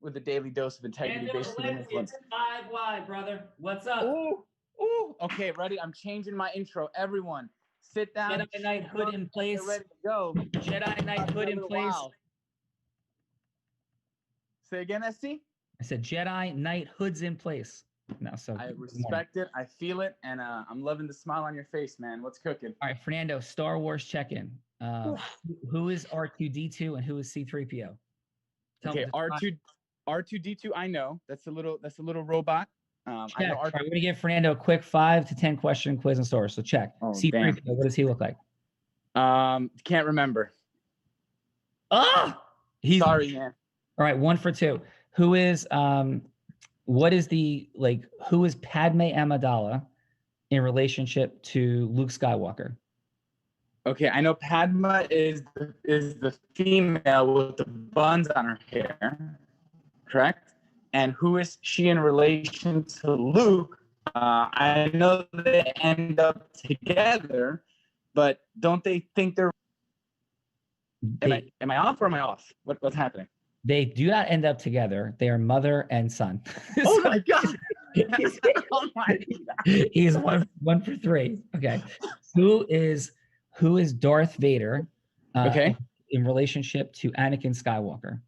with a daily dose of integrity based human influence. It's 5 wide, brother. What's up? Ooh. Okay, ready? I'm changing my intro. Everyone, sit down. Jedi Knight hood in place. Get ready to go. Jedi Knight hood in place. While. Say again, SC? I said Jedi Knight hood's in place. No, so I respect it. I feel it, and I'm loving the smile on your face, man. What's cooking? All right, Fernando, Star Wars check-in. Who is R2D2 and who is C3PO? Okay, R2D2. I know that's a little robot. I know All right, we're gonna give Fernando a quick 5 to 10 question quiz and Star Wars. So check. C3PO. What does he look like? Can't remember. Sorry, man. All right, 1 for 2. Who is who is Padme Amidala in relationship to Luke Skywalker? Okay, I know Padma is the female with the buns on her hair, correct? And who is she in relation to Luke? I know they end up together, but don't they think they're? Am I off or am I off? What's happening? They do not end up together. They are mother and son. Oh my God! Oh my God! He's one for 3. Okay, who is Darth Vader? In relationship to Anakin Skywalker.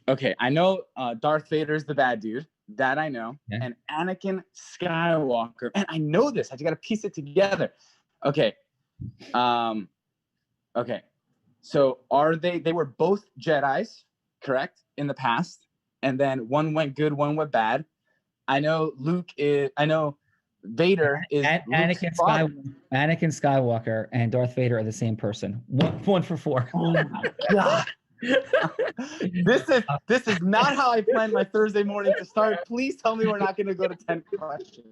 Okay, I know Darth Vader is the bad dude. That I know. Yeah. And Anakin Skywalker. And I know this. I just got to piece it together. Okay. Okay. So they were both Jedis, correct, in the past. And then one went good, one went bad. I know Vader is Anakin Skywalker and Darth Vader are the same person. One for 4. Oh my God. This is not how I planned my Thursday morning to start. Please tell me we're not going to go to 10 questions.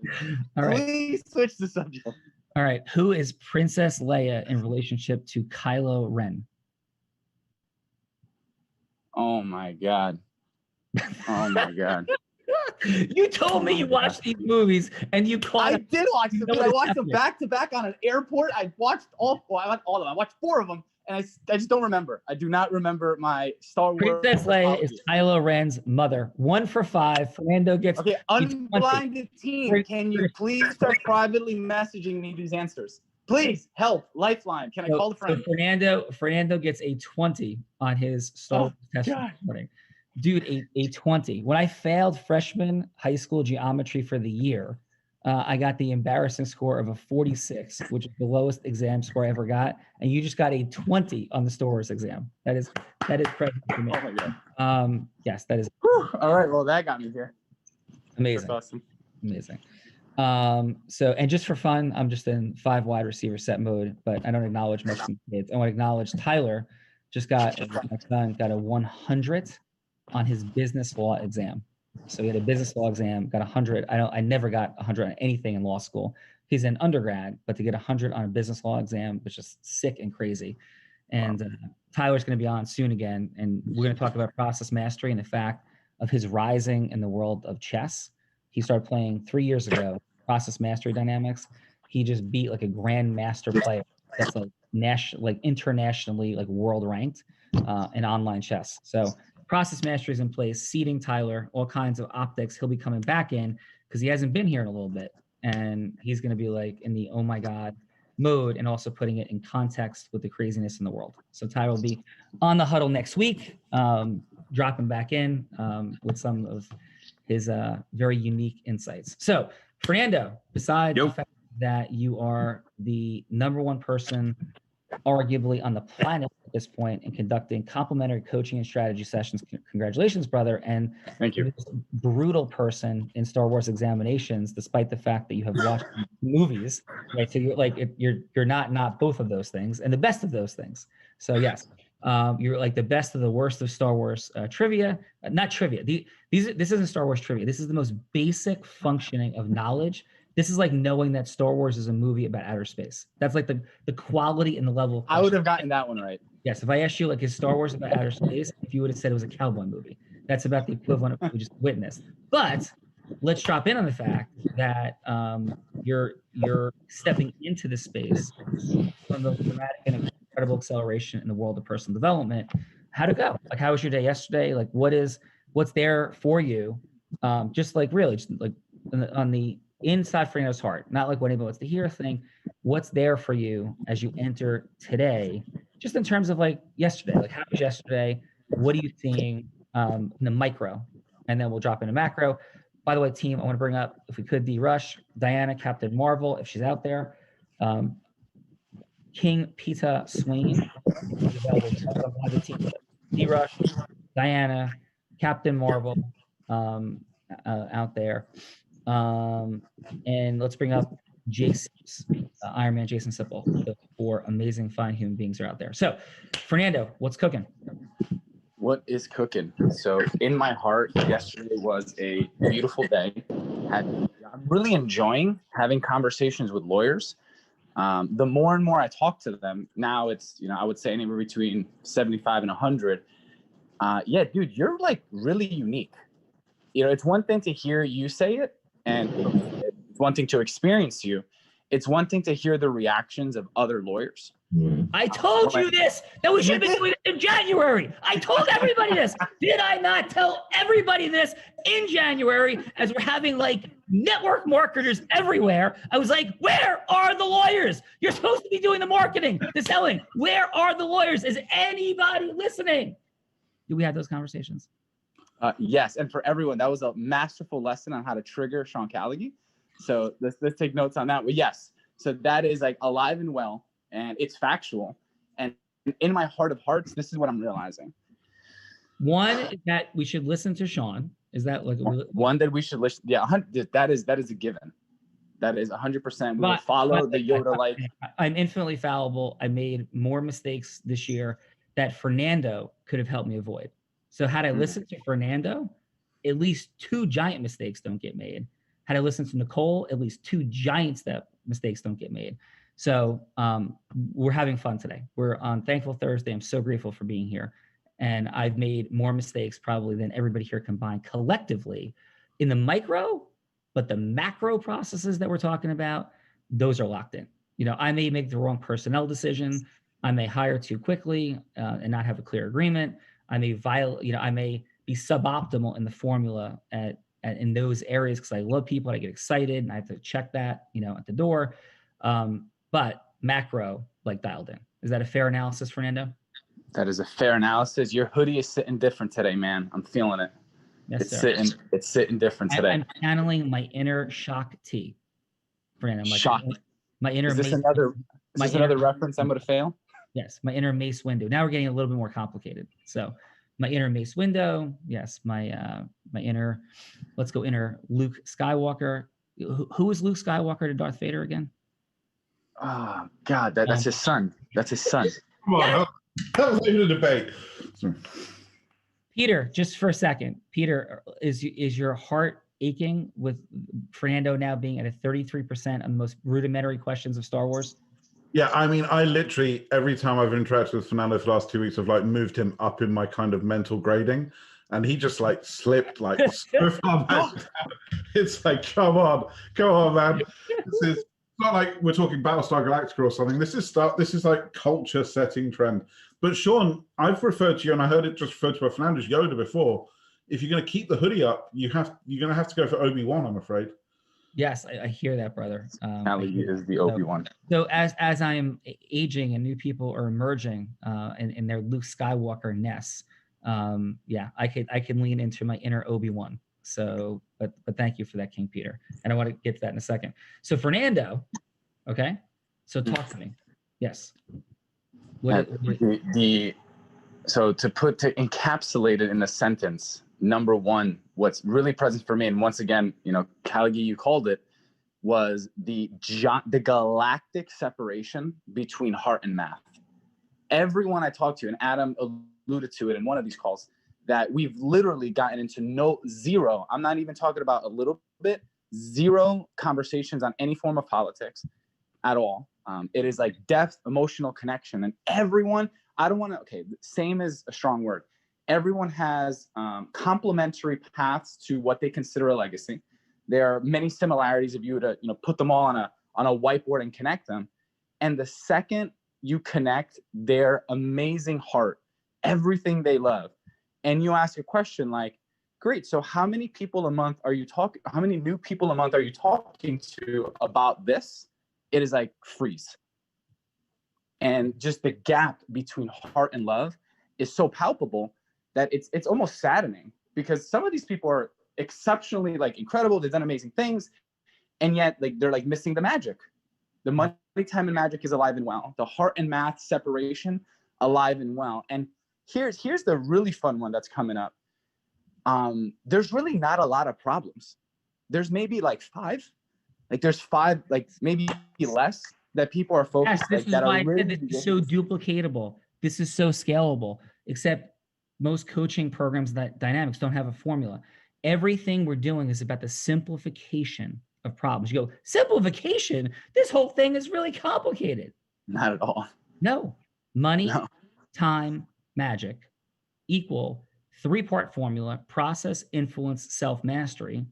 All right. Please switch the subject. All right. Who is Princess Leia in relationship to Kylo Ren? Oh my God. Oh my God. You told me you watched these movies and you caught. I did watch them, but I watched them back to back on an airport. I watched I watched all of them. I watched 4 of them. And I just don't remember. I do not remember my Star Wars. Princess Leia is Kylo Ren's mother. 1 for 5. Fernando gets. Okay, Unblinded team. Can you please start privately messaging me these answers? Please help. Lifeline. Can I call the friend? So Fernando gets a 20 on his Star Wars test this morning. Dude, a 20. When I failed freshman high school geometry for the year, I got the embarrassing score of a 46, which is the lowest exam score I ever got. And you just got a 20 on the Star Wars exam. That is present for me. Oh my God. Yes, that is. Whew. All right. Well, that got me here. Amazing. That's awesome. Amazing. So, and just for fun, I'm just in 5 wide receiver set mode, but I don't acknowledge most of the kids. I want to acknowledge Tyler just got a 100 on his business law exam. So he had a business law exam, got 100. I never got 100 on anything in law school. He's an undergrad, but to get 100 on a business law exam was just sick and crazy. And Tyler's going to be on soon again, and we're going to talk about process mastery and the fact of his rising in the world of chess. He started playing 3 years ago, process mastery dynamics. He just beat like a grandmaster player that's like internationally like world ranked in online chess. So process mastery is in place, seeding Tyler, all kinds of optics. He'll be coming back in because he hasn't been here in a little bit. And he's going to be like in the, oh my God mode, and also putting it in context with the craziness in the world. So Tyler will be on the huddle next week, dropping back in with some of his very unique insights. So Fernando, besides the fact that you are the #1 person arguably on the planet at this point in conducting complimentary coaching and strategy sessions. Congratulations, brother. And thank you. Brutal person in Star Wars examinations, despite the fact that you have watched movies, right? So you're like, you're not both of those things and the best of those things. So yes, you're like the best of the worst of Star Wars trivia, not trivia. This isn't Star Wars trivia. This is the most basic functioning of knowledge. This is like knowing that Star Wars is a movie about outer space. That's like the quality and the level. I would have gotten that one right. Yes, if I asked you like, is Star Wars about outer space? If you would have said it was a cowboy movie, that's about the equivalent of what we just witnessed. But let's drop in on the fact that you're stepping into the space from the dramatic and incredible acceleration in the world of personal development. how'd it go? Like, how was your day yesterday? Like, what's there for you? Just like really, just like on the inside Fernando's heart, not like what anybody wants to hear thing. What's there for you as you enter today? Just in terms of like yesterday, like how was yesterday? What are you seeing in the micro? And then we'll drop into macro. By the way, team, I want to bring up, if we could, D-Rush, Diana, Captain Marvel, if she's out there. King Pita Swain is available too. So I'll have the team D-Rush, Diana, Captain Marvel out there. And let's bring up Jason's Iron Man, Jason Sipple. The 4 amazing, fine human beings are out there. So, Fernando, what's cooking? What is cooking? So in my heart, yesterday was a beautiful day. I'm really enjoying having conversations with lawyers. The more and more I talk to them, now it's, I would say anywhere between 75 and 100. Yeah, dude, you're like really unique. It's one thing to hear you say it, and it's one thing to experience you. It's one thing to hear the reactions of other lawyers. I told you this, that we should have been doing it in January. I told everybody this. Did I not tell everybody this in January as we're having like network marketers everywhere? I was like, where are the lawyers? You're supposed to be doing the marketing, the selling. Where are the lawyers? Is anybody listening? Do we have those conversations? Yes, and for everyone, that was a masterful lesson on how to trigger Sean Callagy. So let's take notes on that. But yes, so that is like alive and well. And it's factual. And in my heart of hearts, this is what I'm realizing. One is that we should listen to Sean. Is that like one that we should listen? Yeah, that is a given. That is 100%. We will follow the Yoda like. I'm infinitely fallible. I made more mistakes this year that Fernando could have helped me avoid. So had I listened to Fernando, at least 2 giant mistakes don't get made. Had I listened to Nicole, at least 2 giant mistakes don't get made. So we're having fun today. We're on Thankful Thursday. I'm so grateful for being here. And I've made more mistakes probably than everybody here combined collectively in the micro, but the macro processes that we're talking about, those are locked in. I may make the wrong personnel decision. I may hire too quickly and not have a clear agreement. I may I may be suboptimal in the formula in those areas because I love people. I get excited and I have to check that, at the door. But macro, like dialed in. Is that a fair analysis, Fernando? That is a fair analysis. Your hoodie is sitting different today, man. I'm feeling it. Yes, it's sitting different today. I'm channeling my inner shock T, Fernando. Shock. My inner. Is this another reference I'm going to fail? Yes, my inner Mace Windu. Now we're getting a little bit more complicated. So, my inner Mace Windu. Yes, my inner. Let's go inner Luke Skywalker. Who is Luke Skywalker to Darth Vader again? Oh God, that's his son. That's his son. Come on, that was even a debate. Peter, just for a second. Peter, is your heart aching with Fernando now being at a 33% on the most rudimentary questions of Star Wars? Yeah, I mean, I literally, every time I've interacted with Fernando for the last 2 weeks, I've like moved him up in my kind of mental grading. And he just like slipped like so far back. It's like, come on, man. It's not like we're talking Battlestar Galactica or something. This is like culture setting trend. But Sean, I've referred to you, and I heard it just referred to by Fernando as Yoda before. If you're going to keep the hoodie up, you're going to have to go for Obi-Wan, I'm afraid. Yes, I hear that, brother. Callie is the Obi-Wan. So as I'm aging and new people are emerging in their Luke Skywalker nests, I can lean into my inner Obi-Wan. So, but thank you for that, King Peter. And I want to get to that in a second. So Fernando, okay. So talk to me. Yes. So to encapsulate it in a sentence, number one, what's really present for me, and once again, Calgie, you called it, was the galactic separation between heart and math. Everyone I talked to, and Adam alluded to it in one of these calls, that we've literally gotten into zero. I'm not even talking about a little bit, zero conversations on any form of politics at all. It is like depth, emotional connection. And everyone, same is a strong word. Everyone has complementary paths to what they consider a legacy. There are many similarities if you were to put them all on a whiteboard and connect them. And the second you connect their amazing heart everything they love. And you ask a question like, great, so how many people a month are you talking, how many new people a month are you talking to about this? It is like freeze. And just the gap between heart and love is so palpable that it's almost saddening, because some of these people are exceptionally like incredible. They've done amazing things. And yet like they're like missing the magic. The money, time, and magic is alive and well. The heart and math separation, alive and well. And here's the really fun one that's coming up. There's really not a lot of problems. There's maybe like five. Like there's five, like maybe less that people are focused. Yes, this like, is that why are I really said this is so duplicatable. This is so scalable, except most coaching programs that dynamics don't have a formula. Everything we're doing is about the simplification of problems. You go, simplification? This whole thing is really complicated. Not at all. No. Money, No. time, magic equal 3-part formula: process, influence, self-mastery.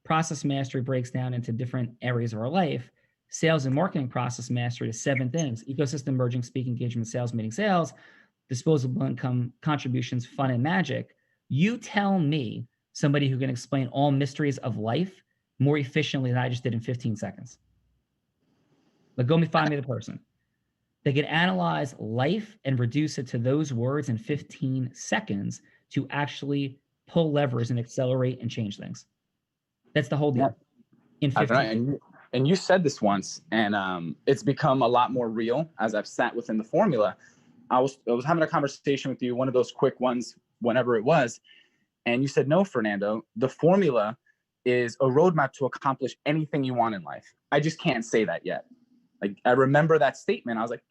Process mastery breaks down into different areas of our life. Sales and marketing process mastery is 7 things: ecosystem, merging, speaking, engagement, sales, meeting, sales, disposable income, contributions, fun, and magic. You tell me somebody who can explain all mysteries of life more efficiently than I just did in 15 seconds. But go find me the person. They can analyze life and reduce it to those words in 15 seconds to actually pull levers and accelerate and change things. That's the whole deal. In 15. And you said this once, and it's become a lot more real as I've sat within the formula. I was having a conversation with you, one of those quick ones, whenever it was, and you said, no, Fernando, the formula is a roadmap to accomplish anything you want in life. I just can't say that yet. Like, I remember that statement. I was like,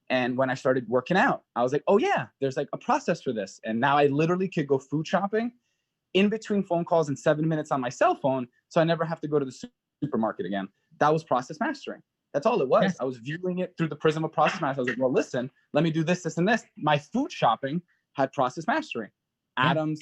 And when I started working out, I was like, oh yeah, there's like a process for this. And now I literally could go food shopping in between phone calls in 7 minutes on my cell phone. So I never have to go to the supermarket again. That was process mastering. That's all it was. Yes. I was viewing it through the prism of process mastering. I was like, well, listen, let me do this, this, and this. My food shopping had process mastering. Adam's,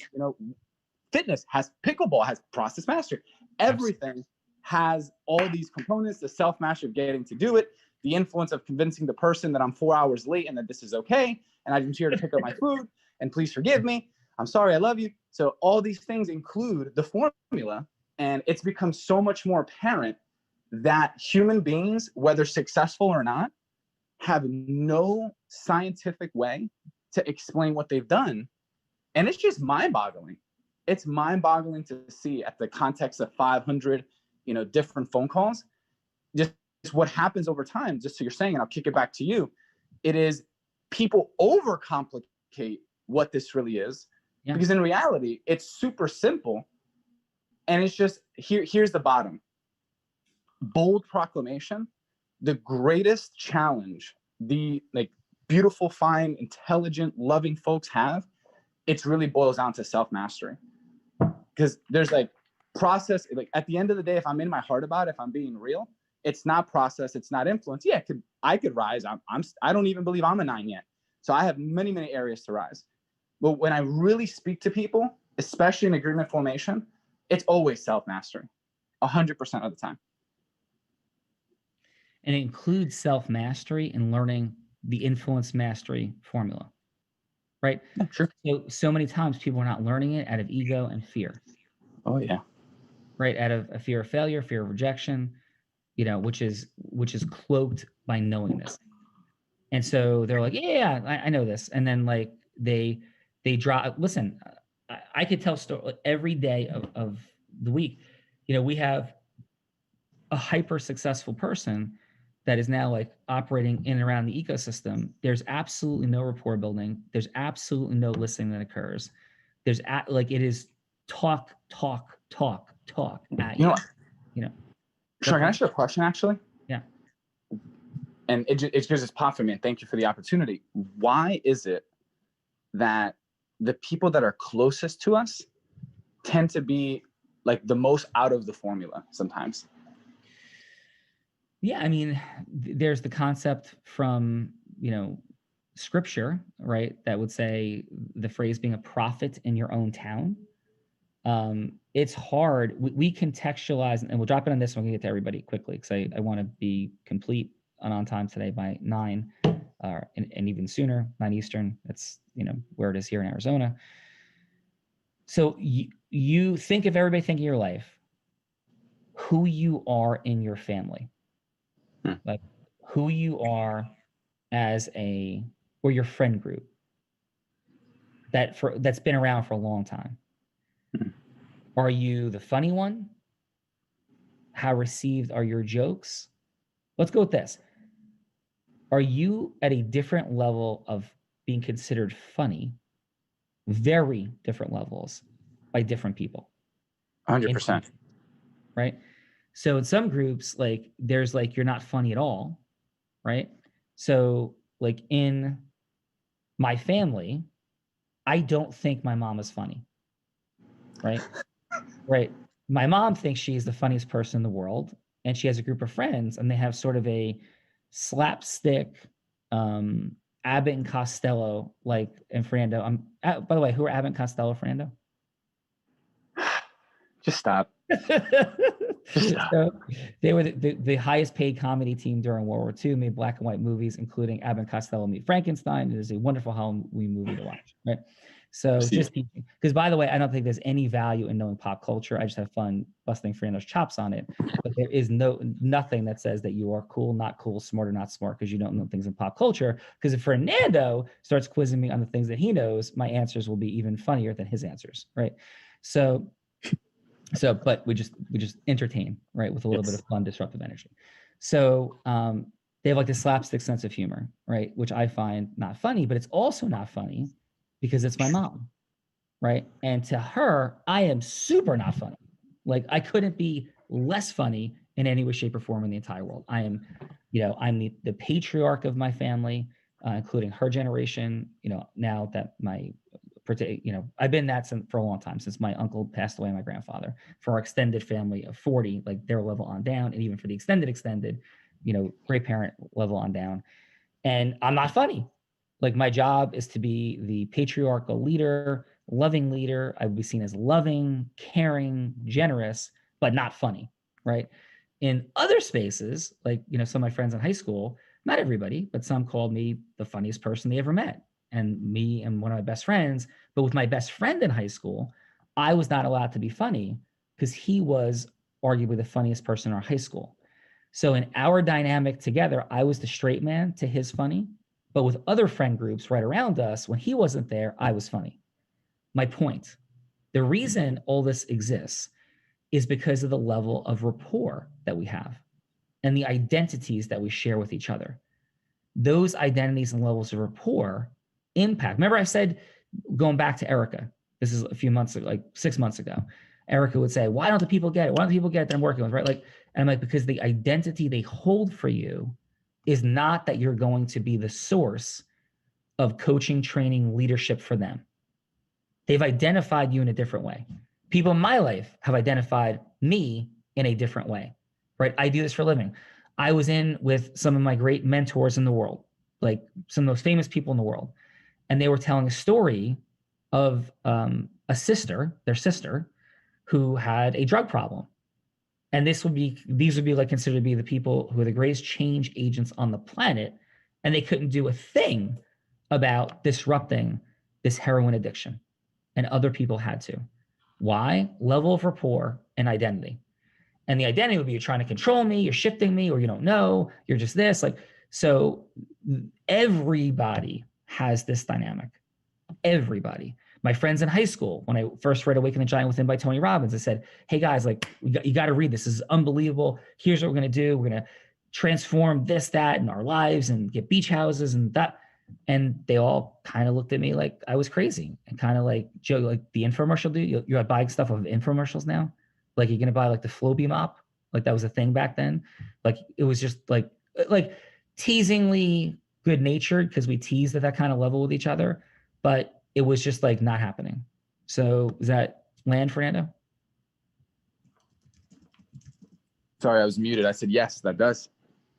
fitness has pickleball, has process mastery. Everything has all these components, the self-mastery of getting to do it, the influence of convincing the person that I'm 4 hours late and that this is okay, and I'm here to pick up my food, and please forgive me. I'm sorry, I love you. So all these things include the formula, and it's become so much more apparent that human beings, whether successful or not, have no scientific way to explain what they've done. And it's just mind-boggling. It's mind-boggling to see at the context of 500, different phone calls, just what happens over time, just so you're saying, and I'll kick it back to you, it is people overcomplicate what this really is, because in reality, it's super simple. And it's just, here's the bottom. Bold proclamation, the greatest challenge the beautiful, fine, intelligent, loving folks have, it really boils down to self-mastery. Because there's process, at the end of the day, if I'm in my heart about it, if I'm being real, it's not process, it's not influence. Yeah, I could rise. I don't even believe I'm a 9 yet. So I have many, many areas to rise. But when I really speak to people, especially in agreement formation, it's always self-mastery, 100% of the time. And it includes self-mastery and learning the influence mastery formula, right? Yeah, sure. So many times people are not learning it out of ego and fear. Oh yeah. Right, out of a fear of failure, fear of rejection, which is cloaked by knowingness. And so they're like, yeah, I know this. And then they drop, listen, I could tell story every day of the week. We have a hyper successful person that is now operating in and around the ecosystem. There's absolutely no rapport building. There's absolutely no listening that occurs. There's it is talk at you. Sure, can I ask you a question, actually? Yeah. And it just popped for me, and thank you for the opportunity. Why is it that the people that are closest to us tend to be the most out of the formula sometimes? Yeah, I mean, there's the concept from, scripture, right? That would say the phrase being a prophet in your own town. It's hard. We contextualize, and we'll drop it on this one. We'll get to everybody quickly because I want to be complete and on time today by 9. and even sooner, 9 Eastern. That's, where it is here in Arizona. So you think of everybody thinking your life, who you are in your family, like who you are or your friend group that's been around for a long time. Are you the funny one? How received are your jokes? Let's go with this. Are you at a different level of being considered funny, very different levels by different people? 100%. Right? So in some groups, like there's like, you're not funny at all, right? So like in my family, I don't think my mom is funny, right? Right. My mom thinks she's the funniest person in the world, and she has a group of friends, and they have sort of a slapstick, Abbott and Costello, like, and Fernando. By the way, who are Abbott and Costello, Fernando? Just stop. So they were the highest paid comedy team during World War II, made black and white movies, including Abbott and Costello Meet Frankenstein. It is a wonderful Halloween movie to watch, right? So just teaching, because by the way, I don't think there's any value in knowing pop culture. I just have fun busting Fernando's chops on it. But there is nothing that says that you are cool, not cool, smart or not smart, because you don't know things in pop culture. Because if Fernando starts quizzing me on the things that he knows, my answers will be even funnier than his answers, right? So, but we just entertain, right, with a little bit of fun, disruptive energy. So they have like this slapstick sense of humor, right, which I find not funny, but it's also not funny because it's my mom, right? And to her, I am super not funny. Like I couldn't be less funny in any way, shape, or form in the entire world. I am, I'm the patriarch of my family, including her generation. Now that I've been that for a long time, since my uncle passed away, my grandfather. For our extended family of 40, like their level on down, and even for the extended, great parent level on down. And I'm not funny. Like my job is to be the patriarchal leader, loving leader. I would be seen as loving, caring, generous, but not funny, right? In other spaces, like, some of my friends in high school, not everybody, but some called me the funniest person they ever met. And me and one of my best friends, but with my best friend in high school, I was not allowed to be funny because he was arguably the funniest person in our high school. So in our dynamic together, I was the straight man to his funny. But with other friend groups right around us, when he wasn't there, I was funny. My point, the reason all this exists is because of the level of rapport that we have and the identities that we share with each other. Those identities and levels of rapport impact. Remember I said, going back to Erica, this is a few months ago, like 6 months ago, Erica would say, why don't the people get it? Why don't the people get it that I'm working with, right? Like, and I'm like, because the identity they hold for you is not that you're going to be the source of coaching, training, leadership for them. They've identified you in a different way. People in my life have identified me in a different way, right? I do this for a living. I was in with some of my great mentors in the world, like some of those famous people in the world. And they were telling a story of their sister, who had a drug problem. And these would be like considered to be the people who are the greatest change agents on the planet. And they couldn't do a thing about disrupting this heroin addiction. And other people had to. Why? Level of rapport and identity. And the identity would be, you're trying to control me, you're shifting me, or you don't know, you're just this. Like, so everybody has this dynamic. Everybody. My friends in high school, when I first read Awaken the Giant Within by Tony Robbins, I said, hey guys, like you got to read this. This is unbelievable. Here's what we're going to do. We're going to transform this, that in our lives and get beach houses and that. And they all kind of looked at me like I was crazy and kind of like, Joe, like the infomercial dude, you're buying stuff of infomercials now. Like you're going to buy like the Flowbee mop. Like that was a thing back then. Like it was just like teasingly good natured because we teased at that kind of level with each other, but it was just like not happening. So does that land, Fernando? Sorry, I was muted. I said, yes, that does.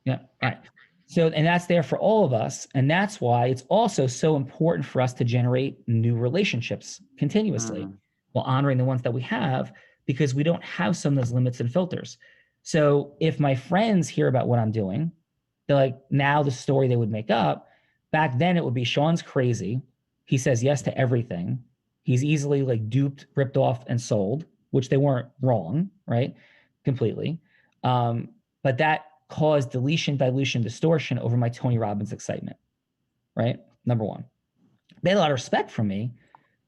Yeah. All right. So, and that's there for all of us. And that's why it's also so important for us to generate new relationships continuously while honoring the ones that we have, because we don't have some of those limits and filters. So if my friends hear about what I'm doing, they're like, now the story they would make up, Back then it would be Sean's crazy. He says yes to everything. He's easily like duped, ripped off, and sold, which they weren't wrong, right? Completely. But that caused deletion, dilution, distortion over my Tony Robbins excitement, right? Number one. They had a lot of respect for me,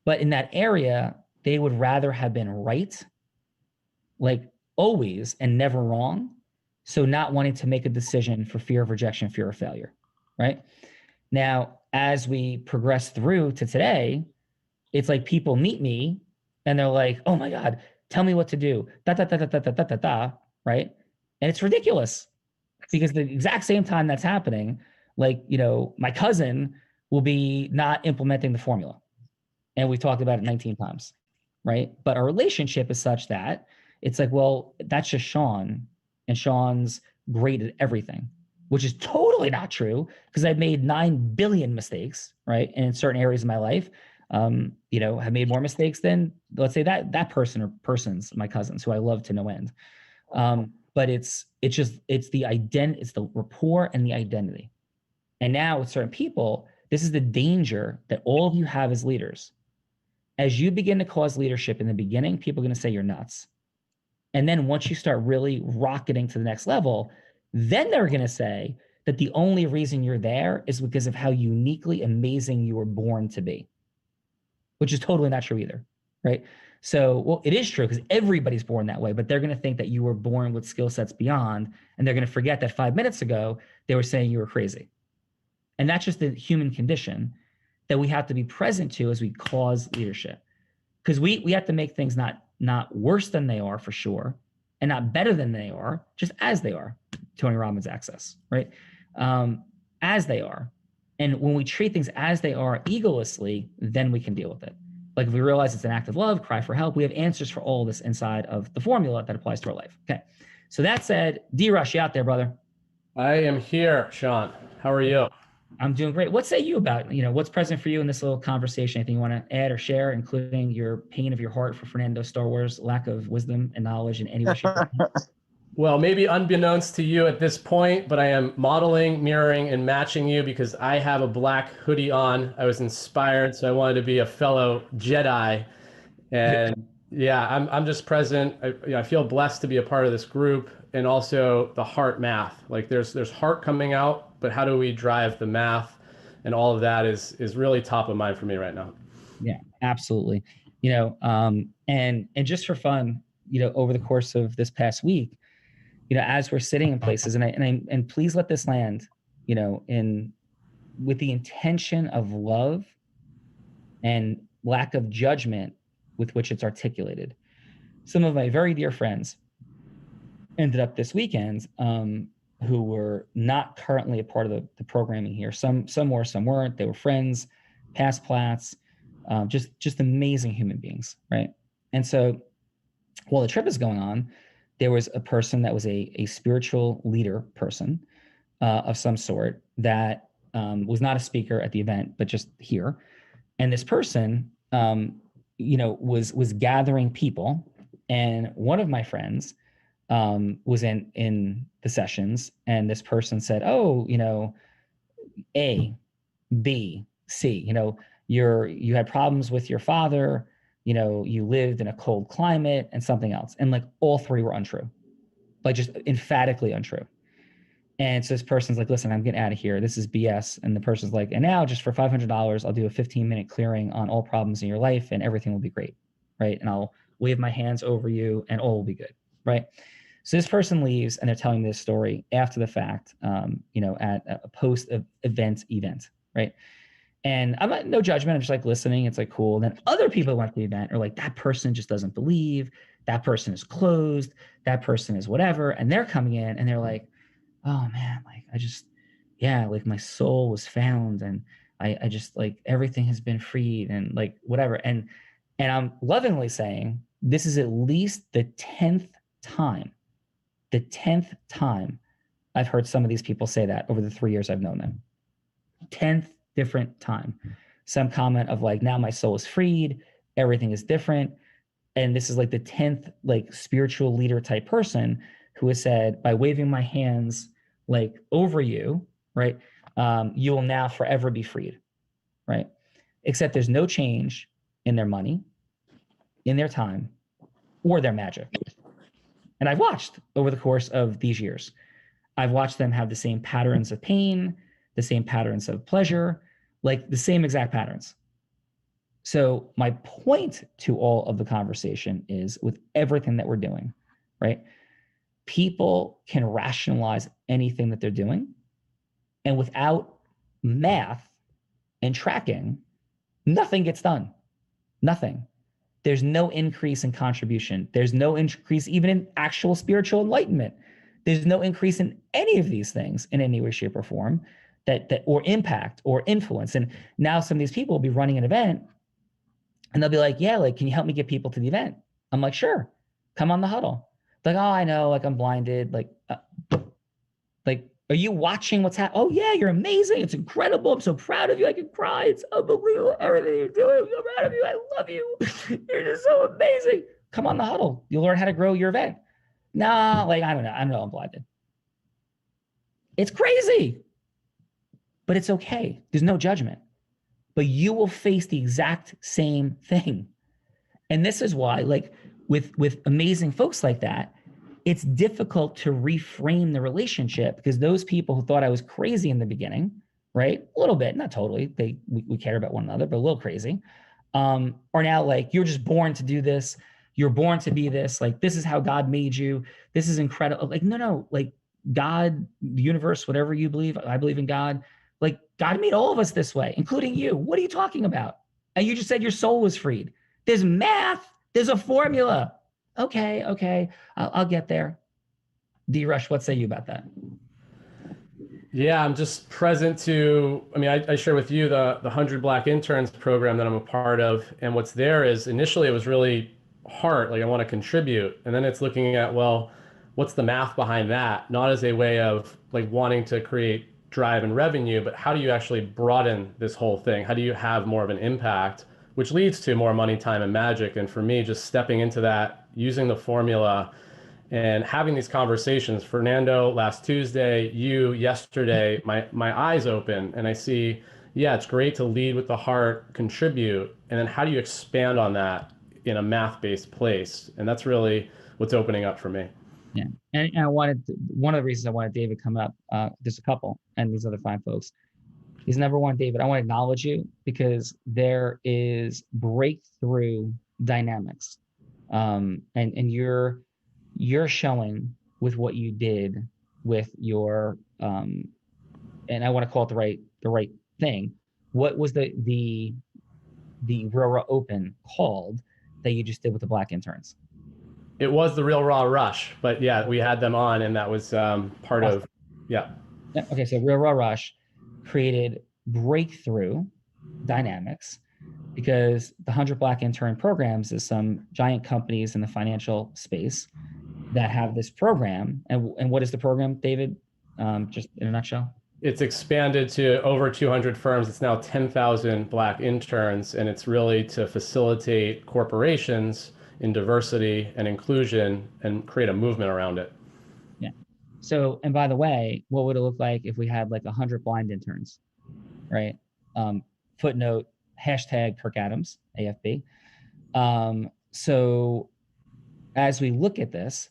but in that area, they would rather have been right, like always, and never wrong. So not wanting to make a decision for fear of rejection, fear of failure, right? Now, as we progress through to today, it's like people meet me and they're like, oh my God, tell me what to do. Da, da, da, da, da, da, da, da, da, right? And it's ridiculous because the exact same time that's happening, like, my cousin will be not implementing the formula. And we've talked about it 19 times, right? But our relationship is such that it's like, well, that's just Sean, and Sean's great at everything, which is totally not true because I've made 9 billion mistakes, right? And in certain areas of my life, have made more mistakes than, let's say, that person or persons, my cousins, who I love to no end. But it's the rapport and the identity. And now with certain people, this is the danger that all of you have as leaders. As you begin to cause leadership in the beginning, people are going to say you're nuts. And then once you start really rocketing to the next level, then they're going to say that the only reason you're there is because of how uniquely amazing you were born to be, which is totally not true either, right? So, well, it is true because everybody's born that way, but they're going to think that you were born with skill sets beyond, and they're going to forget that 5 minutes ago, they were saying you were crazy. And that's just the human condition that we have to be present to as we cause leadership. Because we have to make things not worse than they are for sure, and not better than they are, just as they are. Tony Robbins access, right? As they are. And when we treat things as they are egolessly, then we can deal with it. Like if we realize it's an act of love, cry for help, we have answers for all this inside of the formula that applies to our life. Okay. So that said, D-Rush, you out there, brother? I am here, Sean. How are you? I'm doing great. What say you about, what's present for you in this little conversation? Anything you want to add or share, including your pain of your heart for Fernando Star Wars, lack of wisdom and knowledge in any way, shape, or form? Well, maybe unbeknownst to you at this point, but I am modeling, mirroring, and matching you because I have a black hoodie on. I was inspired, so I wanted to be a fellow Jedi. And yeah, I'm just present. I feel blessed to be a part of this group, and also the heart math. Like there's heart coming out, but how do we drive the math? And all of that is really top of mind for me right now. Yeah, absolutely. And just for fun, over the course of this past week, as we're sitting in places, and please let this land, with the intention of love and lack of judgment with which it's articulated. Some of my very dear friends ended up this weekend who were not currently a part of the programming here. Some were, some weren't. They were friends, past plats, just amazing human beings, right? And so while the trip is going on, there was a person that was a spiritual leader person of some sort that was not a speaker at the event, but just here. And this person, was gathering people. And one of my friends was in the sessions, and this person said, "Oh, A, B, C. You had problems with your father. You lived in a cold climate and something else." And like all three were untrue, like just emphatically untrue. And so this person's like, "Listen, I'm getting out of here. This is BS." And the person's like, "And now just for $500, I'll do a 15-minute clearing on all problems in your life and everything will be great. Right? And I'll wave my hands over you and all will be good." Right? So this person leaves and they're telling me this story after the fact, at a post-event, right? And I'm not, no judgment. I'm just like listening. It's like, cool. And then other people who went to the event are like, that person just doesn't believe. That person is closed. That person is whatever. And they're coming in and they're like, "Oh man, like like my soul was found. And I just like, everything has been freed and like whatever." And I'm lovingly saying, this is at least the 10th time I've heard some of these people say that over the 3 years I've known them. 10th different time. Some comment of like, now my soul is freed, everything is different. And this is like the 10th like spiritual leader type person who has said, by waving my hands like over you, right? you will now forever be freed, right? Except there's no change in their money, in their time, or their magic. And I've watched over the course of these years, I've watched them have the same patterns of pain, the same patterns of pleasure, like the same exact patterns. So my point to all of the conversation is, with everything that we're doing, right? People can rationalize anything that they're doing. And without math and tracking, nothing gets done. Nothing. There's no increase in contribution. There's no increase even in actual spiritual enlightenment. There's no increase in any of these things in any way, shape, or form that or impact or influence. And now some of these people will be running an event and they'll be like, yeah, like, can you help me get people to the event? I'm like, sure, come on the huddle. Like, oh, I know, like, I'm blinded. Like, are you watching what's happening? Oh yeah, you're amazing. It's incredible. I'm so proud of you. I can cry. It's unbelievable. Everything you're doing. I'm so proud of you. I love you. You're just so amazing. Come on the huddle. You'll learn how to grow your event. Nah, like, I don't know. I'm blinded. It's crazy, but it's okay. There's no judgment, but you will face the exact same thing. And this is why, like, with amazing folks like that, it's difficult to reframe the relationship, because those people who thought I was crazy in the beginning, right? A little bit, not totally. We care about one another, but a little crazy, are now like, you're just born to do this. You're born to be this. Like, this is how God made you. This is incredible. Like, no, like, God, the universe, whatever you believe, I believe in God. Like, God made all of us this way, including you. What are you talking about? And you just said your soul was freed. There's math. There's a formula. Okay. I'll get there. D-Rush, what say you about that? Yeah, I'm just present to, I mean, I share with you the 100 Black Interns program that I'm a part of. And what's there is, initially it was really hard, like, I want to contribute. And then it's looking at, well, what's the math behind that? Not as a way of, like, wanting to create drive and revenue, but how do you actually broaden this whole thing? How do you have more of an impact, which leads to more money, time, and magic? And for me, just stepping into that, using the formula and having these conversations. Fernando last Tuesday, you yesterday, my eyes open and I see, yeah, it's great to lead with the heart, contribute, and then how do you expand on that in a math-based place? And that's really what's opening up for me. Yeah, and I wanted one of the reasons I wanted David to come up, there's a couple, and these other fine folks. He's number one, David. I want to acknowledge you, because there is breakthrough dynamics, and you're showing with what you did with your, and I want to call it the right thing. What was the Rora Open called that you just did with the Black interns? It was the Real Raw Rush, but yeah, we had them on, and that was part of, yeah. Yeah. Okay, so Real Raw Rush created breakthrough dynamics, because the 100 Black Intern programs is some giant companies in the financial space that have this program. And what is the program, David? Just in a nutshell. It's expanded to over 200 firms. It's now 10,000 Black interns, and it's really to facilitate corporations in diversity and inclusion and create a movement around it. Yeah. So, and by the way, what would it look like if we had like 100 blind interns, right? Footnote, hashtag Kirk Adams, AFB. So as we look at this,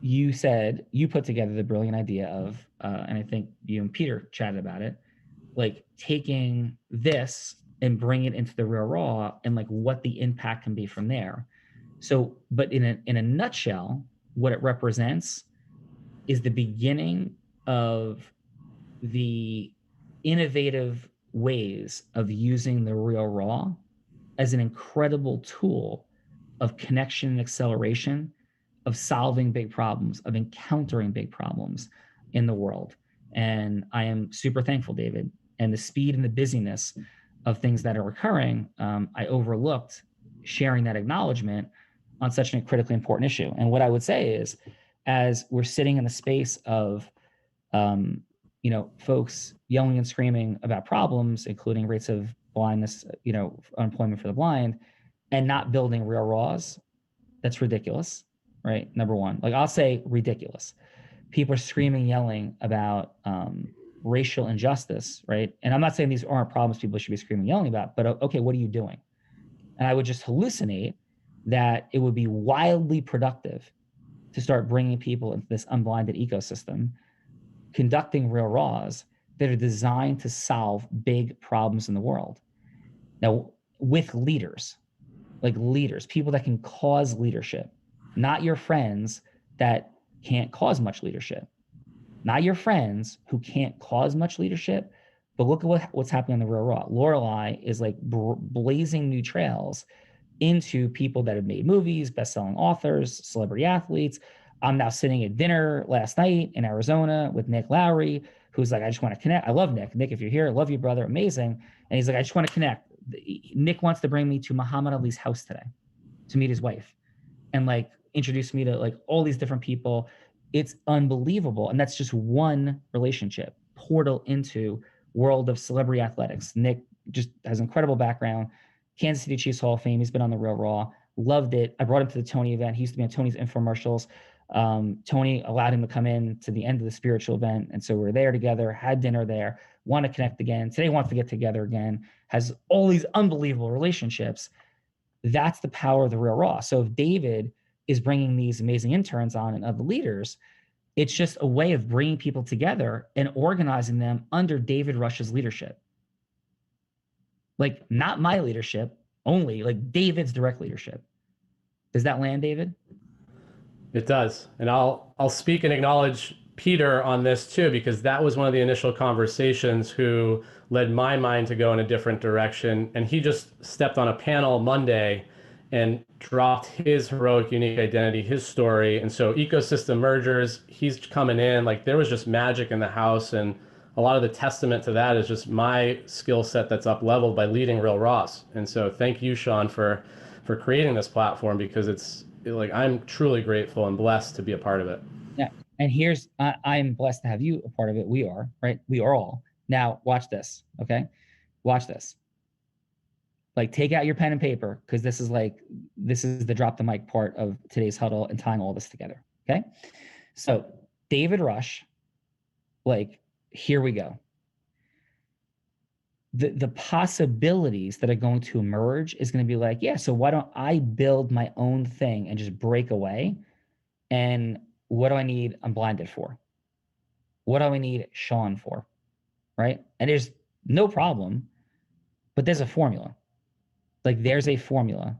you said you put together the brilliant idea of, and I think you and Peter chatted about it, like taking this and bring it into the Real Raw, and like what the impact can be from there. So, but in a nutshell, what it represents is the beginning of the innovative ways of using the Real Raw as an incredible tool of connection and acceleration, of solving big problems, of encountering big problems in the world. And I am super thankful, David. And the speed and the busyness of things that are occurring, I overlooked sharing that acknowledgement on such a critically important issue. And what I would say is, as we're sitting in the space of, folks yelling and screaming about problems, including rates of blindness, unemployment for the blind, and not building Real Raws, that's ridiculous, right? Number one, like, I'll say ridiculous. People are screaming, yelling about, racial injustice, right? And I'm not saying these aren't problems people should be screaming and yelling about, but okay, what are you doing? And I would just hallucinate that it would be wildly productive to start bringing people into this unblinded ecosystem, conducting real raws that are designed to solve big problems in the world. Now, with leaders, like leaders, people that can cause leadership, not your friends that can't cause much leadership, not your friends who can't cause much leadership, but look at what's happening on the real raw. Lorelai is like blazing new trails into people that have made movies, best-selling authors, celebrity athletes. I'm now sitting at dinner last night in Arizona with Nick Lowry, who's like, I just want to connect. I love Nick. Nick, if you're here, I love you, brother. Amazing. And he's like, I just want to connect. Nick wants to bring me to Muhammad Ali's house today to meet his wife and like introduce me to like all these different people. It's unbelievable. And that's just one relationship portal into world of celebrity athletics. Nick just has incredible background. Kansas City Chiefs Hall of Fame. He's been on the Real Raw. Loved it. I brought him to the Tony event. He used to be on Tony's infomercials. Tony allowed him to come in to the end of the spiritual event. And so we were there together, had dinner there, want to connect again. Today wants to get together again, has all these unbelievable relationships. That's the power of the Real Raw. So if David is bringing these amazing interns on and other leaders, it's just a way of bringing people together and organizing them under David Rush's leadership. Like not my leadership only, like David's direct leadership. Does that land, David? It does. And I'll speak and acknowledge Peter on this too, because that was one of the initial conversations who led my mind to go in a different direction. And he just stepped on a panel Monday and dropped his heroic, unique identity, his story. And so ecosystem mergers, he's coming in, like there was just magic in the house. And a lot of the testament to that is just my skill set that's up leveled by leading Real Raws. And so thank you, Sean, for creating this platform, because it's like, I'm truly grateful and blessed to be a part of it. Yeah. And here's, I'm blessed to have you a part of it. We are, right? We are all. Now watch this. Okay. Watch this. Like take out your pen and paper, because this is the drop the mic part of today's huddle and tying all this together. Okay. So David Rush, like, here we go. The possibilities that are going to emerge is going to be like, yeah, so why don't I build my own thing and just break away? And what do I need Unblinded for? What do I need Sean for? Right? And there's no problem, but there's a formula. Like there's a formula.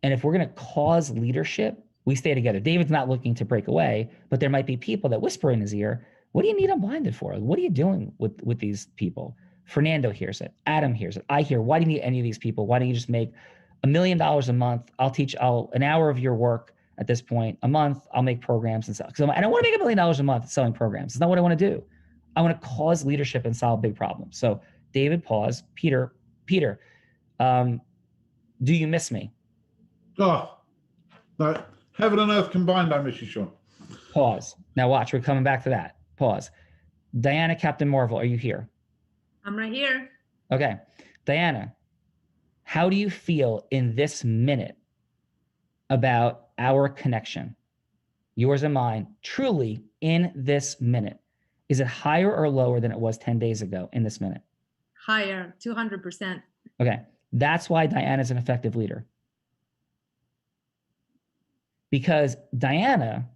And if we're going to cause leadership, we stay together. David's not looking to break away, but there might be people that whisper in his ear, what do you need Unblinded for? What are you doing with these people? Fernando hears it. Adam hears it. I hear, why do you need any of these people? Why don't you just make $1 million a month? I'll an hour of your work at this point, a month, I'll make programs and stuff. Because I don't want to make $1 million a month selling programs. It's not what I want to do. I want to cause leadership and solve big problems. So David, pause. Peter, do you miss me? Oh, no, heaven and earth combined, I miss you, Sean. Pause. Now watch, we're coming back to that. Pause. Diana, Captain Marvel, are you here? I'm right here. Okay. Diana, how do you feel in this minute about our connection? Yours and mine, truly in this minute. Is it higher or lower than it was 10 days ago in this minute? Higher, 200%. Okay. That's why Diana's an effective leader. Because Diana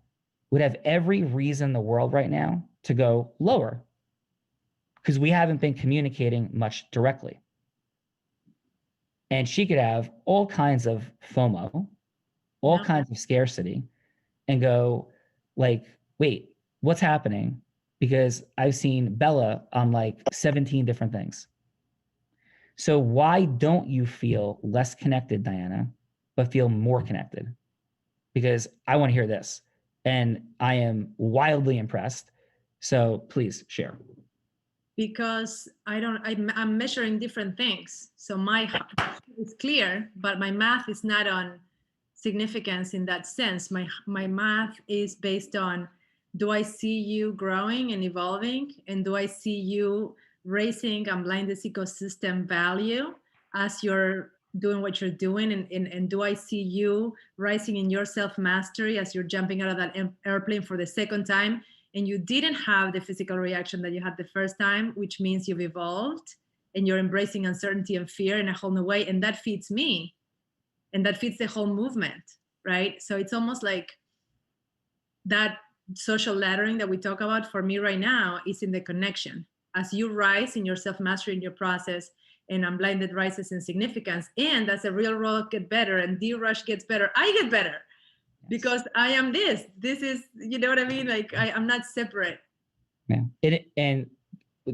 would have every reason in the world right now to go lower, because we haven't been communicating much directly. And she could have all kinds of FOMO, all kinds of scarcity, and go like, wait, what's happening? Because I've seen Bella on like 17 different things. So why don't you feel less connected, Diana, but feel more connected? Because I want to hear this, and I am wildly impressed. So please share. Because I'm measuring different things. So my is clear, but my math is not on significance in that sense. My math is based on, do I see you growing and evolving? And do I see you raising Unblinded ecosystem value as you're doing what you're doing? And do I see you rising in your self-mastery as you're jumping out of that airplane for the second time and you didn't have the physical reaction that you had the first time, which means you've evolved and you're embracing uncertainty and fear in a whole new way. And that feeds me. And that feeds the whole movement, right? So it's almost like that social laddering that we talk about for me right now is in the connection. As you rise in your self-mastery, in your process, and Unblinded rises in significance, and as a real rock get better and D-Rush gets better, I get better because I am this. This is, you know what I mean? Like I'm not separate. Yeah. And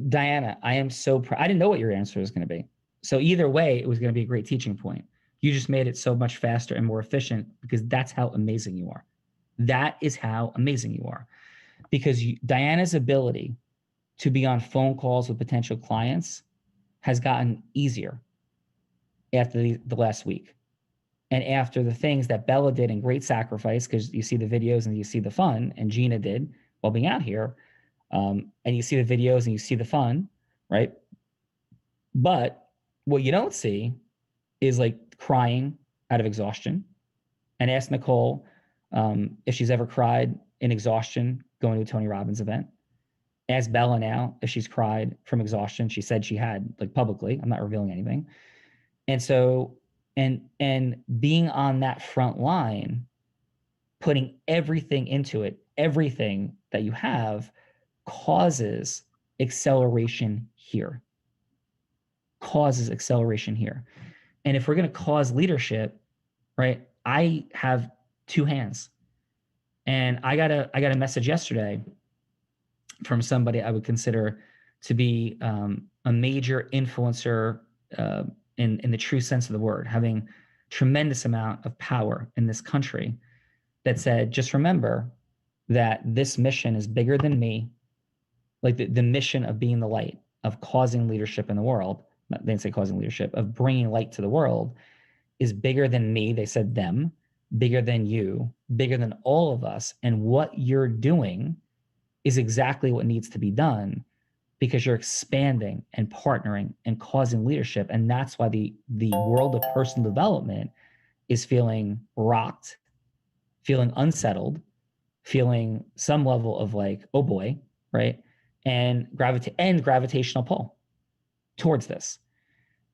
Diana, I am so proud. I didn't know what your answer was going to be. So either way, it was going to be a great teaching point. You just made it so much faster and more efficient because that's how amazing you are. That is how amazing you are. Because Diana's ability to be on phone calls with potential clients has gotten easier after the last week. And after the things that Bella did in great sacrifice, because you see the videos and you see the fun, and Gina did while being out here, and you see the videos and you see the fun, right? But what you don't see is like crying out of exhaustion. And ask Nicole if she's ever cried in exhaustion going to a Tony Robbins event. Ask Bella now if she's cried from exhaustion. She said she had, like publicly. I'm not revealing anything. And so, and being on that front line, putting everything into it, everything that you have causes acceleration here. Causes acceleration here. And if we're going to cause leadership, right? I have two hands. And I got a message yesterday from somebody I would consider to be a major influencer in the true sense of the word, having tremendous amount of power in this country, that said, just remember that this mission is bigger than me. Like the mission of being the light, of causing leadership in the world. They didn't say causing leadership, of bringing light to the world, is bigger than me. They said them, bigger than you, bigger than all of us. And what you're doing is exactly what needs to be done, because you're expanding and partnering and causing leadership. And that's why the world of personal development is feeling rocked, feeling unsettled, feeling some level of like, oh boy, right? And gravitational pull towards this.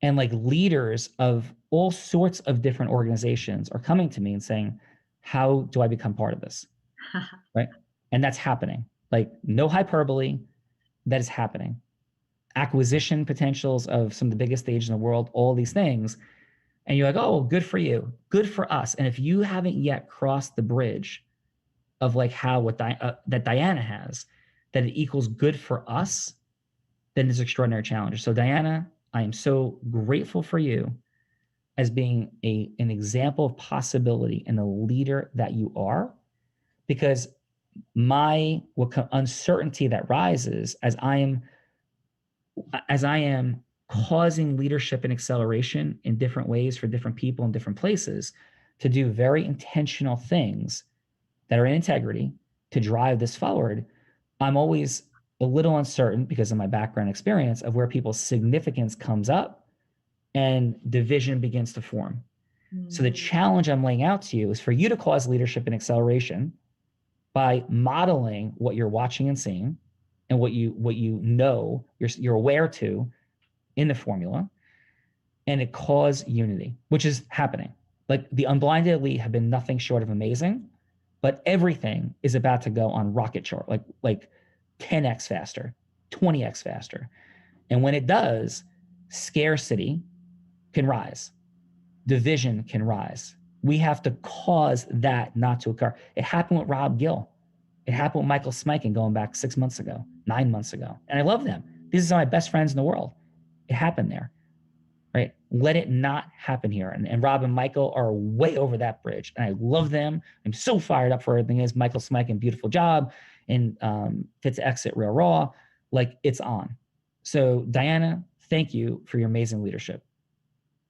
And like leaders of all sorts of different organizations are coming to me and saying, how do I become part of this? Right? And that's happening. Like no hyperbole, that is happening. Acquisition potentials of some of the biggest stages in the world, all these things. And you're like, oh, good for you. Good for us. And if you haven't yet crossed the bridge of like how that Diana has, that it equals good for us, then it's extraordinary challenge. So Diana, I am so grateful for you as being an example of possibility and the leader that you are, because uncertainty that rises as I am causing leadership and acceleration in different ways for different people in different places to do very intentional things that are in integrity to drive this forward. I'm always a little uncertain because of my background experience of where people's significance comes up and division begins to form. So the challenge I'm laying out to you is for you to cause leadership and acceleration by modeling what you're watching and seeing and what you know you're aware to in the formula, and it cause unity, which is happening. Like the Unblinded Elite have been nothing short of amazing, but everything is about to go on rocket chart, like 10x faster, 20x faster. And when it does, scarcity can rise, division can rise. We have to cause that not to occur. It happened with Rob Gill. It happened with Michael Smikin going back 6 months ago, 9 months ago. And I love them. These are my best friends in the world. It happened there, right? Let it not happen here. And Rob and Michael are way over that bridge. And I love them. I'm so fired up for everything is Michael Smikin, beautiful job. And Fit to Exit, Real Raw, like it's on. So Diana, thank you for your amazing leadership.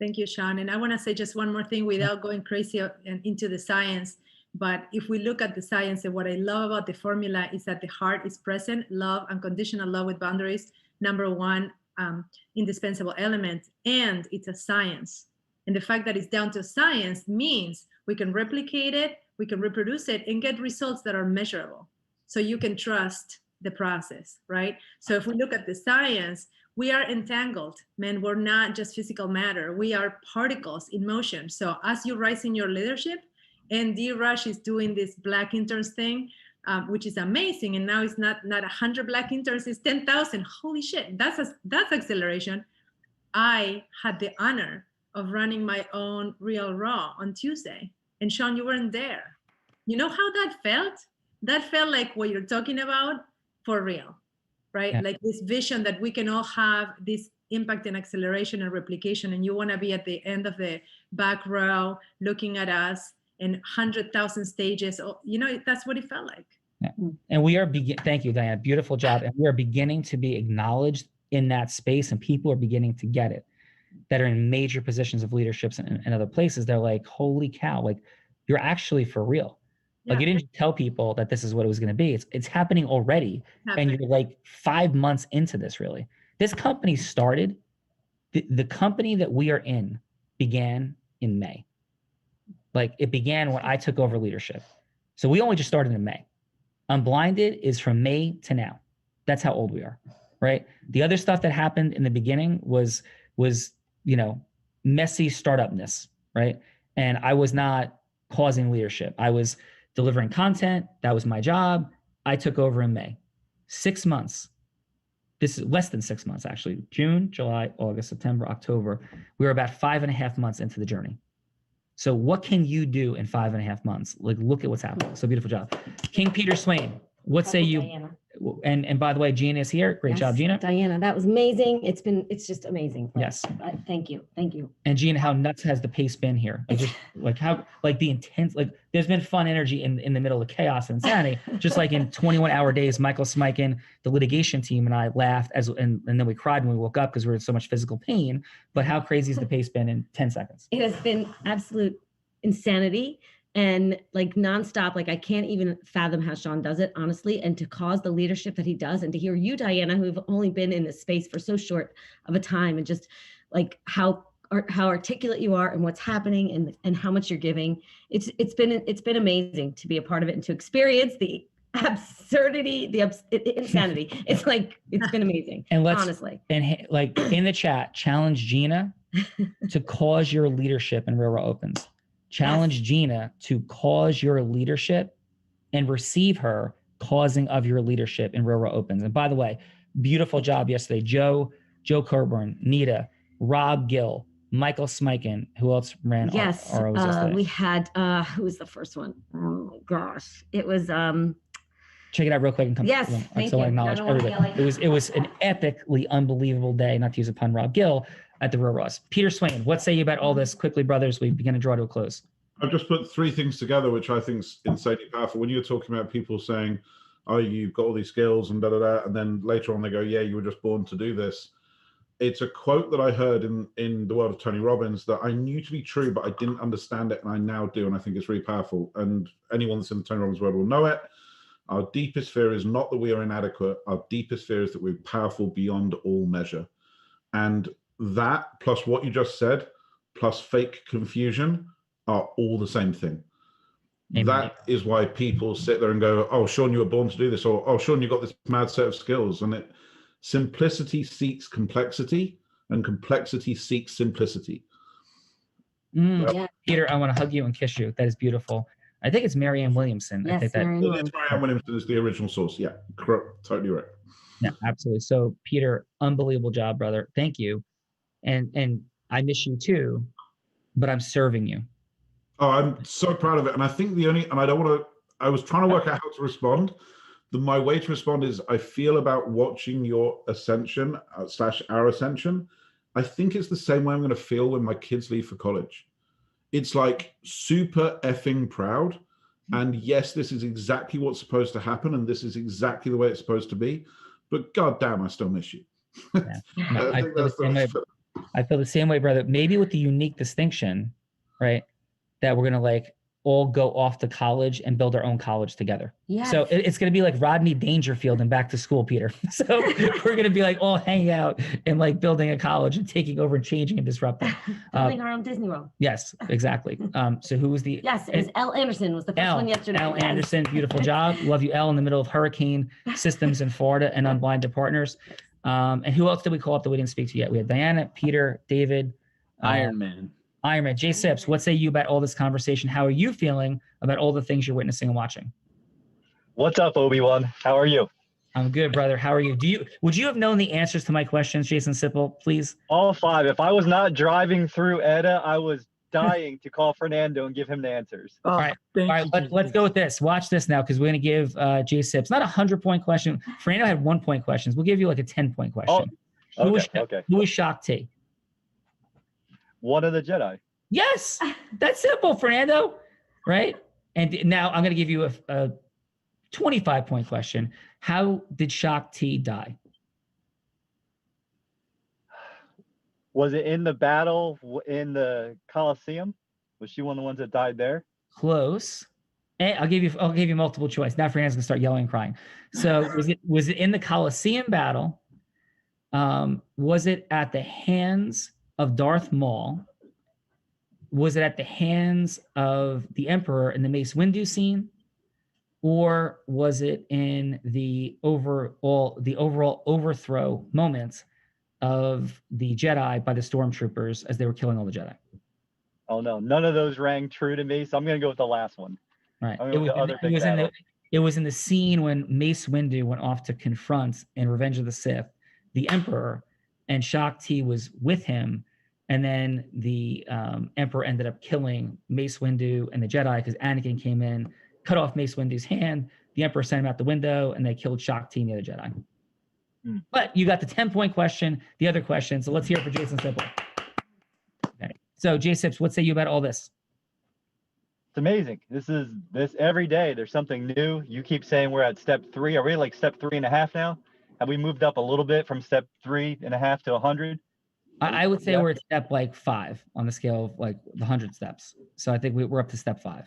Thank you, Sean. And I want to say just one more thing without going crazy into the science. But if we look at the science, and what I love about the formula is that the heart is present, love, unconditional love with boundaries, number one, indispensable element, and it's a science. And the fact that it's down to science means we can replicate it, we can reproduce it, and get results that are measurable. so you can trust the process, right? So if we look at the science, we are entangled, man. We're not just physical matter. We are particles in motion. So as you rise in your leadership, and D-Rush is doing this Black Interns thing, which is amazing. And now it's not 100 Black interns, it's 10,000. Holy shit, that's acceleration. I had the honor of running my own Real Raw on Tuesday. And Sean, you weren't there. You know how that felt? That felt like what you're talking about for real, right? Yeah. Like this vision that we can all have this impact and acceleration and replication. And you want to be at the end of the back row looking at us and 100,000 stages. You know, that's what it felt like. Yeah. And we are thank you, Diana. Beautiful job. And we are beginning to be acknowledged in that space, and people are beginning to get it, that are in major positions of leaderships and other places. They're like, holy cow, like you're actually for real. Yeah. Like you didn't tell people that this is what it was going to be. It's happening already. And you're like 5 months into this, really. This company started, the company that we are in began in May. Like it began when I took over leadership. So we only just started in May. Unblinded is from May to now. That's how old we are, right? The other stuff that happened in the beginning was, you know, messy startupness, right? And I was not causing leadership. I was delivering content. That was my job. I took over in May. 6 months. This is less than 6 months, actually. June, July, August, September, October. We were about 5.5 months into the journey. So what can you do in 5.5 months? Like, look at what's happening. So beautiful job. King Peter Swain, what say you? Diana. And by the way, Gina is here. Great job, Gina. Diana, that was amazing. It's just amazing. Yes. Thank you. Thank you. And Gina, how nuts has the pace been here? Like, just like how, like the intense, like there's been fun energy in the middle of chaos and insanity. Just like in 21-hour days, Michael Smikin, the litigation team, and I laughed and then we cried when we woke up because we were in so much physical pain. But how crazy has the pace been in 10 seconds? It has been absolute insanity. And like nonstop, like I can't even fathom how Sean does it, honestly. And to cause the leadership that he does, and to hear you, Diana, who've only been in this space for so short of a time, and just like how articulate you are and what's happening and how much you're giving. It's been amazing to be a part of it and to experience the absurdity, the insanity. It's been amazing. And honestly. And like in the chat, challenge Gina to cause your leadership in Real Raw Opens. Challenge Gina to cause your leadership and receive her causing of your leadership in Real Raw Opens. And by the way, beautiful job yesterday. Joe Coburn, Nita, Rob Gill, Michael Smikin. Who else ran? Yes, ROs yesterday? We had, who was the first one? Oh my gosh. It was, check it out real quick and come. Yes, thank you. I acknowledge everybody. It was an epically unbelievable day, not to use a pun, Rob Gill, at the Real Raws. Peter Swain, what say you about all this quickly, brothers? We begin to draw to a close. I've just put 3 things together, which I think is insanely powerful. When you're talking about people saying, oh, you've got all these skills and da-da-da, and then later on they go, yeah, you were just born to do this. It's a quote that I heard in the world of Tony Robbins that I knew to be true, but I didn't understand it, and I now do, and I think it's really powerful. And anyone that's in the Tony Robbins world will know it. Our deepest fear is not that we are inadequate. Our deepest fear is that we're powerful beyond all measure. And that, plus what you just said, plus fake confusion, are all the same thing. Amen. That is why people sit there and go, oh, Sean, you were born to do this, or oh, Sean, you got this mad set of skills. And simplicity seeks complexity, and complexity seeks simplicity. Yeah. Peter, I want to hug you and kiss you. That is beautiful. I think it's Marianne Williamson. Yes, I think Marianne Williamson is the original source. Yeah, correct. Totally right. Yeah, absolutely. So, Peter, unbelievable job, brother. Thank you. And I miss you too, but I'm serving you. Oh, I'm so proud of it. And I think I was trying to work out how to respond. My way to respond is I feel about watching your ascension / our ascension. I think it's the same way I'm going to feel when my kids leave for college. It's like super effing proud. And yes, this is exactly what's supposed to happen. And this is exactly the way it's supposed to be. But God damn, I still miss you. Yeah. No, I feel the same way, brother. Maybe with the unique distinction, right? That we're going to like all go off to college and build our own college together. Yes. So it's going to be like Rodney Dangerfield and Back to School, Peter. So we're going to be like all hanging out and like building a college and taking over and changing and disrupting. Building our own Disney World. Yes, exactly. So who was the? Yes, it was L. Anderson was the first one yesterday. L. Yes. Anderson, beautiful job. Love you, L, in the middle of hurricane systems in Florida and Unblinded Partners. And who else did we call up that we didn't speak to yet? We had Diana, Peter, David. Iron Man. Jay Sips, what say you about all this conversation? How are you feeling about all the things you're witnessing and watching? What's up, Obi-Wan? How are you? I'm good, brother. How are you? Would you have known the answers to my questions, Jason Sipple, please? All 5. If I was not driving through Edda, I was dying to call Fernando and give him the answers. Oh, all right, let's go with this. Watch this now, because we're going to give Jay Sips not 100-point question. Fernando had 1-point questions. We'll give you like a 10-point question. Okay. Who is Shock T? One of the Jedi. Yes, that's simple, Fernando. Right? And now I'm going to give you a 25-point question. How did Shock T die? Was it in the battle in the Colosseum? Was she one of the ones that died there? Close. And I'll give you multiple choice. Now Fernando's gonna start yelling and crying. So was it in the Colosseum battle? Was it at the hands of Darth Maul? Was it at the hands of the Emperor in the Mace Windu scene? Or was it in the overall overthrow moments of the Jedi by the stormtroopers as they were killing all the Jedi? Oh no, none of those rang true to me, so I'm gonna go with the last one. Right. It was in the scene when Mace Windu went off to confront in Revenge of the Sith the Emperor, and Shock T was with him, and then the Emperor ended up killing Mace Windu and the Jedi because Anakin came in, cut off Mace Windu's hand. The Emperor sent him out the window, and they killed Shock T and the other Jedi. But you got the 10-point question, the other question. So let's hear it for Jason Sippel. Okay. So Jay Sips, what say you about all this? It's amazing. This every day. There's something new. You keep saying we're at step 3. Are we like step 3.5 now? Have we moved up a little bit from step 3.5 to 100? I would say we're at step like 5 on the scale of like the 100 steps. So I think we're up to step 5.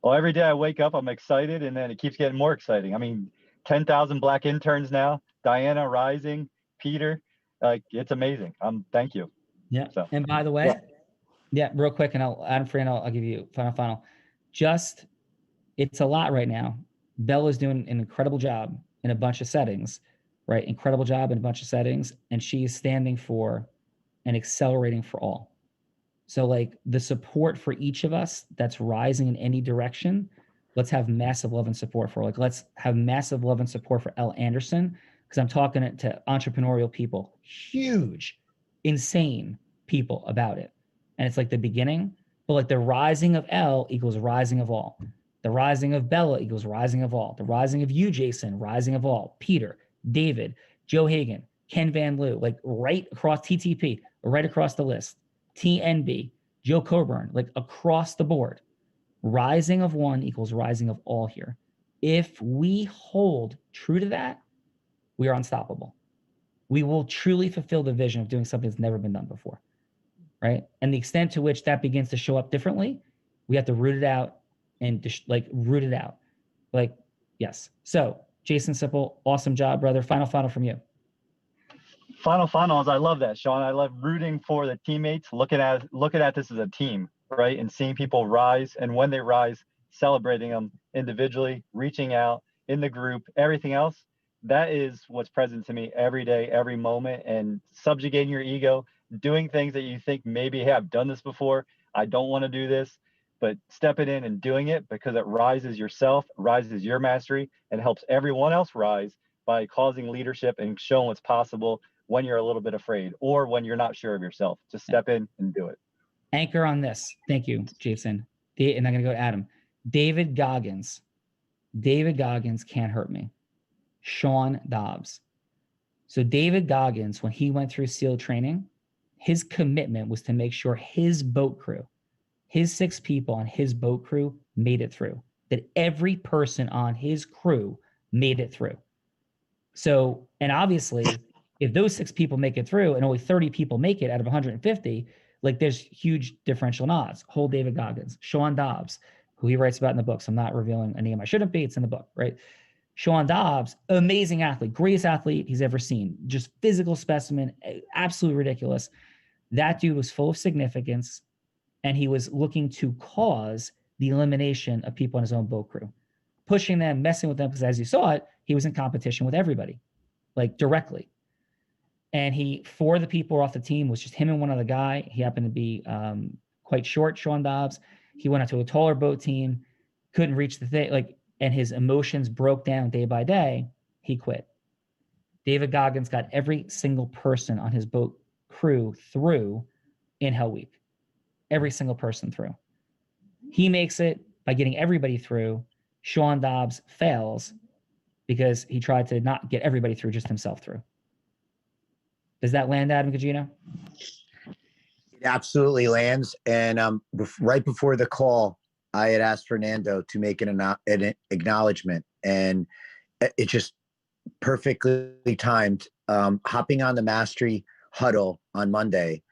Well, every day I wake up, I'm excited, and then it keeps getting more exciting. I mean, 10,000 black interns now. Diana rising, Peter, like it's amazing. Thank you. Yeah. So, and by the way, real quick, and I'll give you final. Just, it's a lot right now. Bella's doing an incredible job in a bunch of settings, right? Incredible job in a bunch of settings, and she's standing for and accelerating for all. So like the support for each of us that's rising in any direction, let's have massive love and support for. Like, let's have massive love and support for L. Anderson, because I'm talking to entrepreneurial people, huge, insane people about it. And it's like the beginning, but like the rising of L equals rising of all. The rising of Bella equals rising of all. The rising of you, Jason, rising of all. Peter, David, Joe Hagan, Ken Van Loo, like right across TTP, right across the list. TNB, Joe Coburn, like across the board. Rising of one equals rising of all here. If we hold true to that, we are unstoppable. We will truly fulfill the vision of doing something that's never been done before, right? And the extent to which that begins to show up differently, we have to root it out and root it out. Like, yes. So, Jason Sipple, awesome job, brother. Final from you. Finals. I love that, Sean. I love rooting for the teammates, looking at this as a team, right? And seeing people rise, and when they rise, celebrating them individually, reaching out in the group, everything else. That is what's present to me every day, every moment, and subjugating your ego, doing things that you think maybe, hey, I've done this before, I don't want to do this, but stepping in and doing it because it rises yourself, rises your mastery, and helps everyone else rise by causing leadership and showing what's possible when you're a little bit afraid or when you're not sure of yourself. Just step in and do it. Anchor on this. Thank you, Jason. And I'm going to go to Adam. David Goggins can't hurt me. Sean Dobbs. So David Goggins, when he went through SEAL training, his commitment was to make sure his boat crew, his 6 people on his boat crew made it through, that every person on his crew made it through. So, and obviously, if those 6 people make it through and only 30 people make it out of 150, Like there's huge differential in odds. Whole David Goggins, Sean Dobbs, who he writes about in the book. So I'm not revealing a name I shouldn't be. It's in the book, right? Sean Dobbs, amazing athlete, greatest athlete he's ever seen. Just physical specimen, absolutely ridiculous. That dude was full of significance, and he was looking to cause the elimination of people in his own boat crew, pushing them, messing with them, because as you saw it, he was in competition with everybody, like directly. And he, for the people off the team, was just him and one other guy. He happened to be quite short, Sean Dobbs. He went out to a taller boat team, couldn't reach the thing, like, and his emotions broke down day by day. He quit. David Goggins got every single person on his boat crew through in Hell Week. Every single person through. He makes it by getting everybody through. Sean Dobbs fails because he tried to not get everybody through, just himself through. Does that land, Adam Gugino? It absolutely lands. And right before the call, I had asked Fernando to make an acknowledgement, and it just perfectly timed. Hopping on the Mastery Huddle on Monday,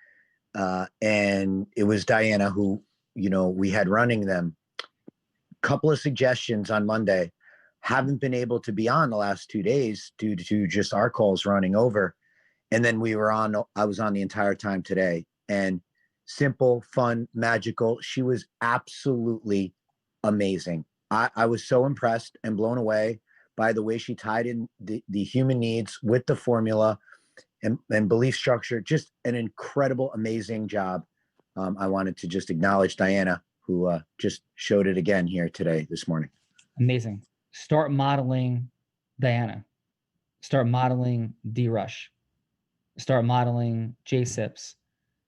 and it was Diana who, we had running them. Couple of suggestions on Monday. Haven't been able to be on the last 2 days due to just our calls running over. And then I was on the entire time today, and simple, fun, magical. She was absolutely amazing. I was so impressed and blown away by the way she tied in the human needs with the formula and belief structure. Just an incredible, amazing job. I wanted to just acknowledge Diana, who just showed it again here today, this morning. Amazing. Start modeling Diana. Start modeling D-Rush. Start modeling J-Sips.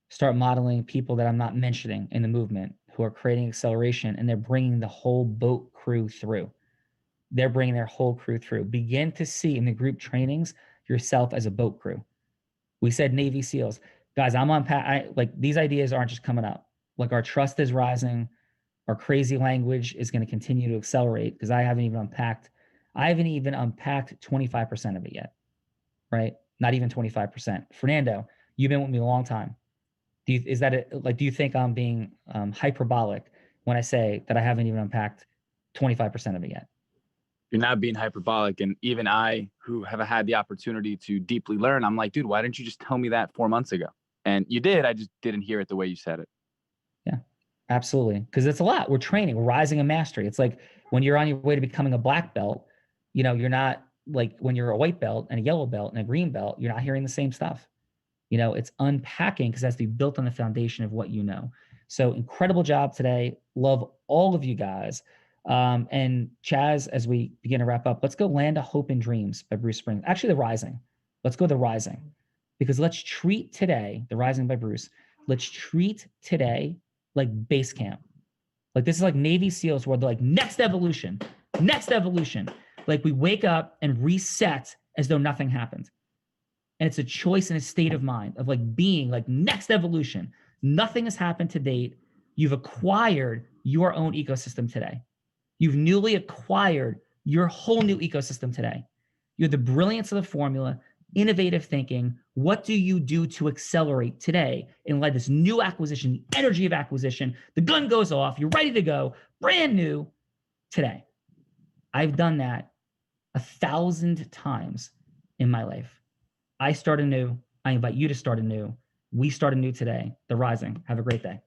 Start modeling people that I'm not mentioning in the movement who are creating acceleration, and they're bringing the whole boat crew through. They're bringing their whole crew through. Begin to see in the group trainings yourself as a boat crew. We said Navy SEALs. Guys, I'm on like these ideas aren't just coming up. Like our trust is rising. Our crazy language is going to continue to accelerate because I haven't even unpacked 25% of it yet, right? Not even 25%. Fernando, you've been with me a long time. Do you think I'm being hyperbolic when I say that I haven't even unpacked 25% of it yet? You're not being hyperbolic. And even I, who have had the opportunity to deeply learn, I'm like, dude, why didn't you just tell me that 4 months ago? And you did. I just didn't hear it the way you said it. Yeah, absolutely. Because it's a lot. We're training. We're rising in mastery. It's like when you're on your way to becoming a black belt, you're not like when you're a white belt and a yellow belt and a green belt, you're not hearing the same stuff. It's unpacking because it has to be built on the foundation of what you know. So incredible job today. Love all of you guys. And Chaz, as we begin to wrap up, let's go Land of Hope and Dreams by Bruce Springsteen. Actually, The Rising. Let's go The Rising. Because let's treat today, The Rising by Bruce, let's treat today like base camp. Like this is like Navy SEALs where they're like next evolution. Like we wake up and reset as though nothing happened. And it's a choice and a state of mind of like being like next evolution. Nothing has happened to date. You've acquired your own ecosystem today. You've newly acquired your whole new ecosystem today. You have the brilliance of the formula, innovative thinking. What do you do to accelerate today in light of this new acquisition, the energy of acquisition? The gun goes off. You're ready to go, brand new today. I've done that 1,000 times in my life. I start anew. I invite you to start anew. We start anew today. The Rising. Have a great day.